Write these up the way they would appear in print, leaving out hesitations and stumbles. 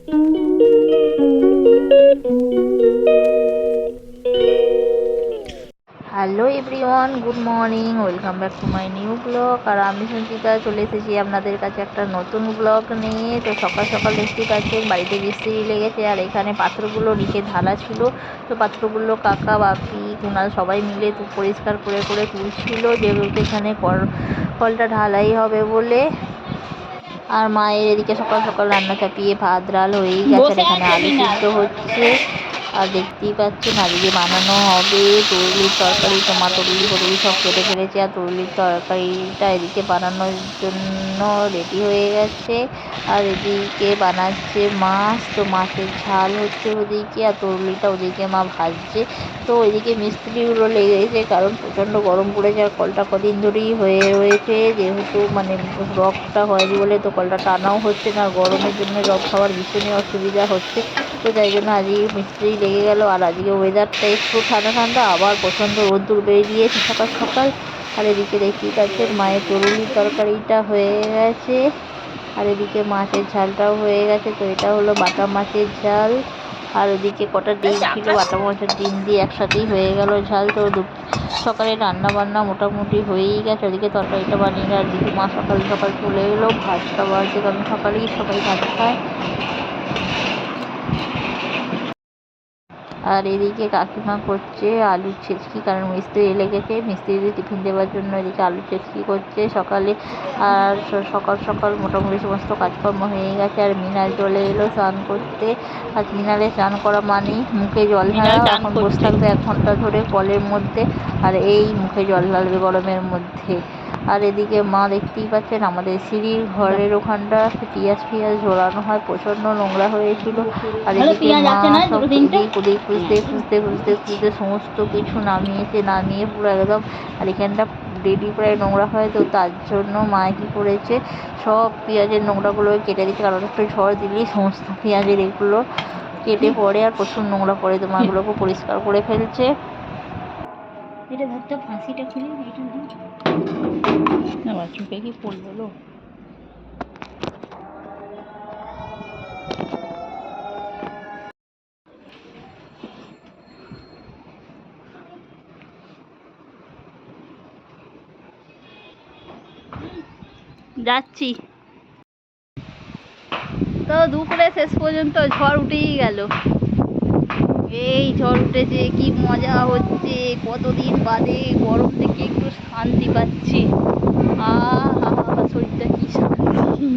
Hello everyone, good morning, welcome back to my new blog. আর আমি সঞ্চিতা চলে এসেছি আপনাদের কাছে একটা নতুন ব্লগ নিয়ে। তো সকাল সকাল দেখতে পাচ্ছেন বাড়িতে মিস্ত্রি লেগেছে, আর এখানে পাথরগুলো নিচে ঢালা ছিল। তো পাথরগুলো কাকা, বাপি, কুনাল সবাই মিলে তো পরিষ্কার করে করে তুলছিল, যেহেতু এখানে কলটা ঢালাই হবে বলে। আর মায়ের এদিকে সকাল সকাল রান্না চাপিয়ে ভাত ডাল হয়েই গেছে, আর এখানে আলু সিদ্ধ হচ্ছে। আর দেখতেই পাচ্ছেন আজকে বানানো হবে তরুলির তরকারি। তোমার তরুলি ফরুলি সব কেটে ফেলেছে, আর তরুলির তরকারিটা এদিকে বানানোর জন্য রেডি হয়ে গেছে। আর এদিকে বানাচ্ছে মাছ, তো মাছের ঝাল হচ্ছে ওদিকে, আর তরুলিটা ওদিকে মা ভাজছে। তো ওইদিকে মিস্ত্রিগুলো লেগেছে, কারণ প্রচণ্ড গরম পড়েছে, আর কলটা কদিন ধরেই হয়ে রয়েছে, যেহেতু মানে রগটা হয়নি বলে তো কলটা টানাও হচ্ছে না। গরমের জন্য রগ খাওয়ার ভীষণই অসুবিধা হচ্ছে। তো তাই জন্য আজকে মিস্ত্রি লেগে গেল। আর আজকে ওয়েদারটা একটু ঠান্ডা ঠান্ডা, আবার প্রচণ্ড রোদ্দুর বেরিয়েছে সকাল সকাল। আর এদিকে দেখতেই পাচ্ছেন মায়ের তরুলির তরকারিটা হয়ে গেছে, আর এদিকে মাছের ঝালটাও হয়ে গেছে। তো এটা হলো বাটা মাছের ঝাল। আর ওদিকে কটা ডিম ছিল, বাটা মাছের ডিম দিয়ে একসাথেই হয়ে গেল ঝাল। তো সকালে রান্না বান্না মোটামুটি হয়েই গেছে। ওদিকে তরকারিটা বানিয়ে, আর দিদি মা সকাল সকাল চলে এলো ভাতটা বাড়ছে, কারণ সকালেই সবাই ভাত খায়। আর এদিকে কাকিমা করছে আলুর ছেচকি, কারণ মিস্ত্রি লেগেছে, মিস্ত্রিদের টিফিন দেওয়ার জন্য এদিকে আলুর ছেচকি করছে সকালে। আর সকাল সকাল মোটামুটি সমস্ত কাজকর্ম হয়ে গেছে। আর মিনাল চলে এলো স্নান করতে। আর মিনালে স্নান করা মানেই মুখে জল ঢালা। এখন বসে থাকবে 1 ঘন্টা ধরে কলের মধ্যে, আর এই মুখে জল ঢালবে গরমের মধ্যে। আর এদিকে মা দেখতেই পাচ্ছেন আমাদের সিঁড়ির ঘরের ওখানটা পিঁয়াজ ঝোলানো হয়, প্রচণ্ড নোংরা হয়েছিল। আর এদিকে মা সব এদিক ওদিক খুঁজতে খুঁজতে খুঁজতে খুঁজতে সমস্ত কিছু নামিয়ে পুরো একদম। আর এখানটা ডেলি প্রায় নোংরা হয়, তো তার জন্য মা কী করেছে, সব পেঁয়াজের নোংরাগুলো কেটে দিচ্ছে, কারণ একটু ঝড় দিলেই সমস্ত পেঁয়াজের এগুলো কেটে পড়ে, আর প্রচুর নোংরা পড়ে। তো মাগুলোকে পরিষ্কার করে ফেলছে। এটা ধরতে ফাঁসিটা খুলে এটা আমার চোখে কি পড়লো। যাচ্ছি তো দুপুরে শেষ পর্যন্ত ঝড় উঠেই গেল। এই ঝড় উঠেছে, কি মজা হচ্ছে, কতদিন বাদে গরম থেকে একটু শান্তি পাচ্ছি। শরীরটা কি শান্তি।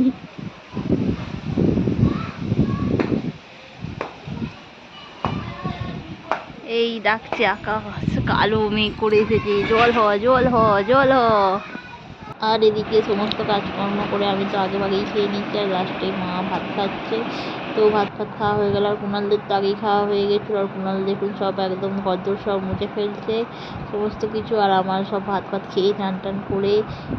এই ডাকছে আকাশ, কালো মেঘ করে এসেছে, জল হ জল হ জল হ। আর এদিকে সমস্ত কাজকর্ম করে আমি তো আগে ভাগেই খেয়ে নিচ্ছি, আর লাস্টে মা ভাত খাচ্ছে। তো ভাত খাওয়া হয়ে গেল, আর কুণালদের তো আগেই খাওয়া হয়ে গেছিলো। আর কুণাল দেখুন সব একদম ঘরদোর সব মুছে ফেলছে সমস্ত কিছু। আর আমার সব ভাত খেয়ে টান করে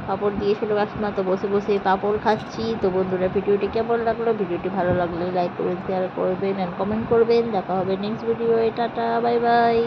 পাঁপড় দিয়েছিল কাকিমা, তো বসে বসে পাঁপড় খাচ্ছি। তো বন্ধুরা, ভিডিওটি কেমন লাগলো? ভিডিওটি ভালো লাগলে লাইক করবেন, শেয়ার করবেন, অ্যান্ড কমেন্ট করবেন। দেখা হবে next video. Tata, bye bye.